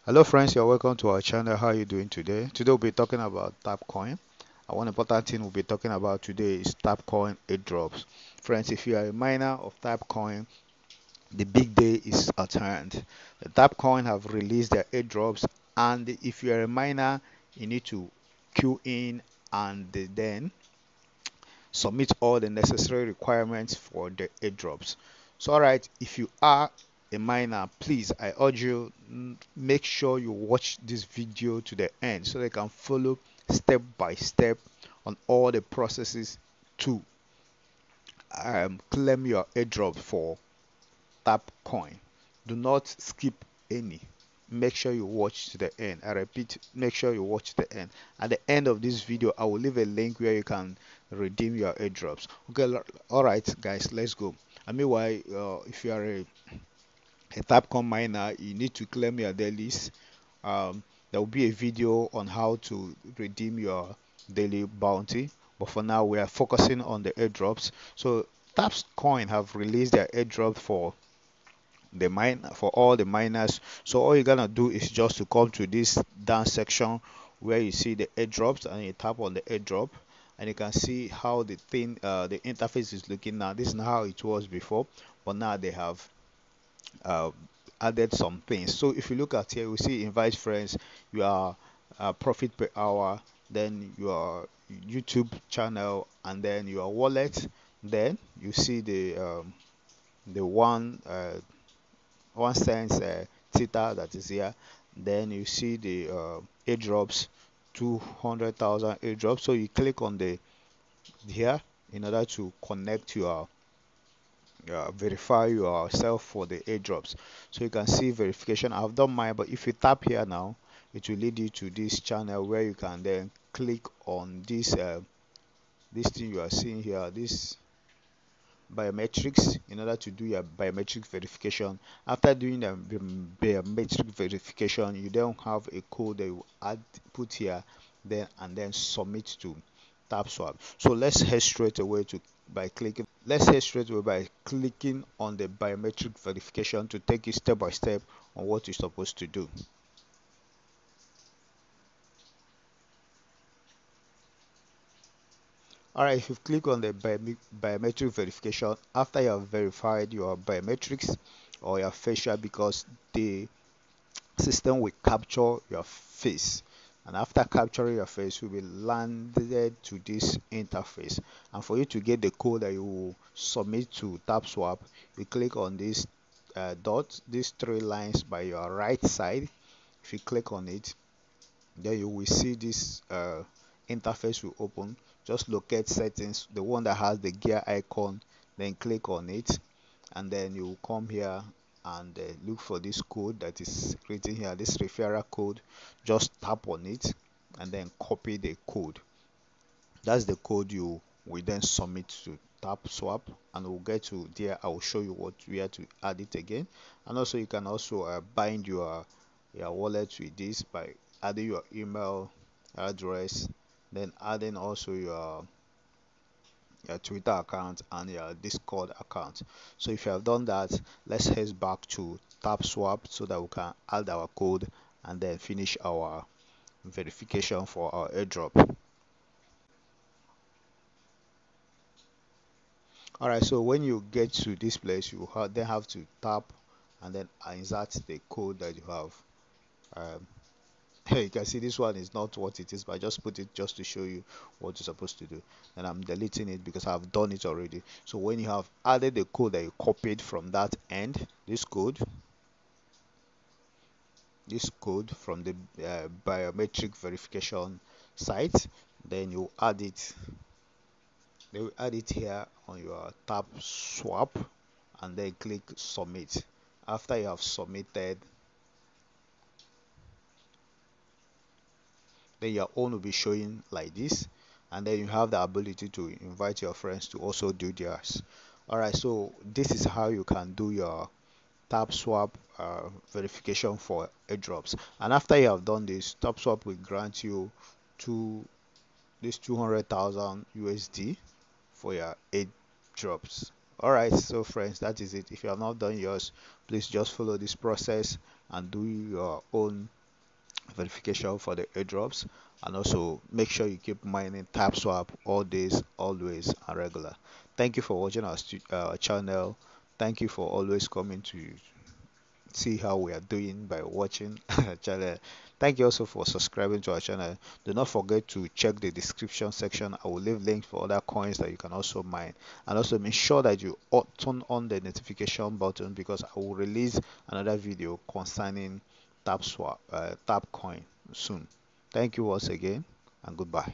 Hello friends, you're welcome to our channel. How are you doing today? Today we'll be talking about TapCoin. And one important thing we'll be talking about today is TapCoin airdrops. Friends, if you are a miner of TapCoin, the big day is at hand. The TapCoin have released their airdrops, and if you are a miner, you need to queue in and then submit all the necessary requirements for the airdrops. So alright, if you are a miner, please, I urge you, make sure you watch this video to the end so they can follow step by step on all the processes to claim your airdrop for Tapcoin. Do not skip any. Make sure you watch to the end. I repeat, make sure you watch to the end. At the end of this video, I will leave a link where you can redeem your airdrops. Okay, all right, guys, let's go. And meanwhile, if you are a Tapcoin miner, you need to claim your dailies. There will be a video on how to redeem your daily bounty. But for now, we are focusing on the airdrops. So Tapcoin have released their airdrop for all the miners. So all you're gonna do is just to come to this down section where you see the airdrops, and you tap on the airdrop, and you can see how the interface is looking now. This is not how it was before, but now they have uh, added some things. So if you look at here, we see invite friends, your profit per hour, then your YouTube channel, and then your wallet. Then you see the 1 cent Tether that is here. Then you see the airdrops, 200,000 airdrops. So you click on the here in order to connect your verify yourself for the airdrops. So you can see verification. I've done mine, but if you tap here now, it will lead you to this channel where you can then click on this thing you are seeing here, this biometrics, in order to do your biometric verification. After doing the biometric verification, you then have a code that you put here, then submit to Tapswap. So let's head straight away by clicking on the biometric verification to take you step by step on what you're supposed to do. Alright, if you click on the biometric verification, after you have verified your biometrics or your facial, because the system will capture your face, and after capturing your face, you will be landed to this interface. And for you to get the code that you will submit to Tapswap, you click on this dot, these three lines by your right side. If you click on it, then you will see this interface will open. Just locate settings, the one that has the gear icon, then click on it, and then you will come here and look for this code that is written here, this referral code. Just tap on it and then copy the code. That's the code you will then submit to Tapswap, and we'll get to there. I will show you where to add it again. And also you can also bind your wallet with this by adding your email address, then adding also your Twitter account and your Discord account. So if you have done that, let's head back to Tapswap so that we can add our code and then finish our verification for our airdrop. Alright, so when you get to this place, you then have to tap and then insert the code that you have. um, you can see this one is not what it is, but I just put it just to show you what you're supposed to do. And I'm deleting it because I've done it already. So when you have added the code that you copied from that end, this code from the biometric verification site, then you add it. They will add it here on your Tapswap, and then click submit. After you have submitted, then your own will be showing like this, and then you have the ability to invite your friends to also do theirs. Alright, so this is how you can do your Tapswap verification for airdrops. And after you have done this, Tapswap will grant you this 200,000 USD for your airdrops. Alright, so friends, that is it. If you have not done yours, please just follow this process and do your own verification for the airdrops, and also make sure you keep mining Tapswap all days, always, and regular. Thank you for watching our channel. Thank you for always coming to see how we are doing by watching our channel. Thank you also for subscribing to our channel. Do not forget to check the description section. I will leave links for other coins that you can also mine, and also make sure that you turn on the notification button, because I will release another video concerning Tapswap, Tapcoin soon. Thank you once again, and goodbye.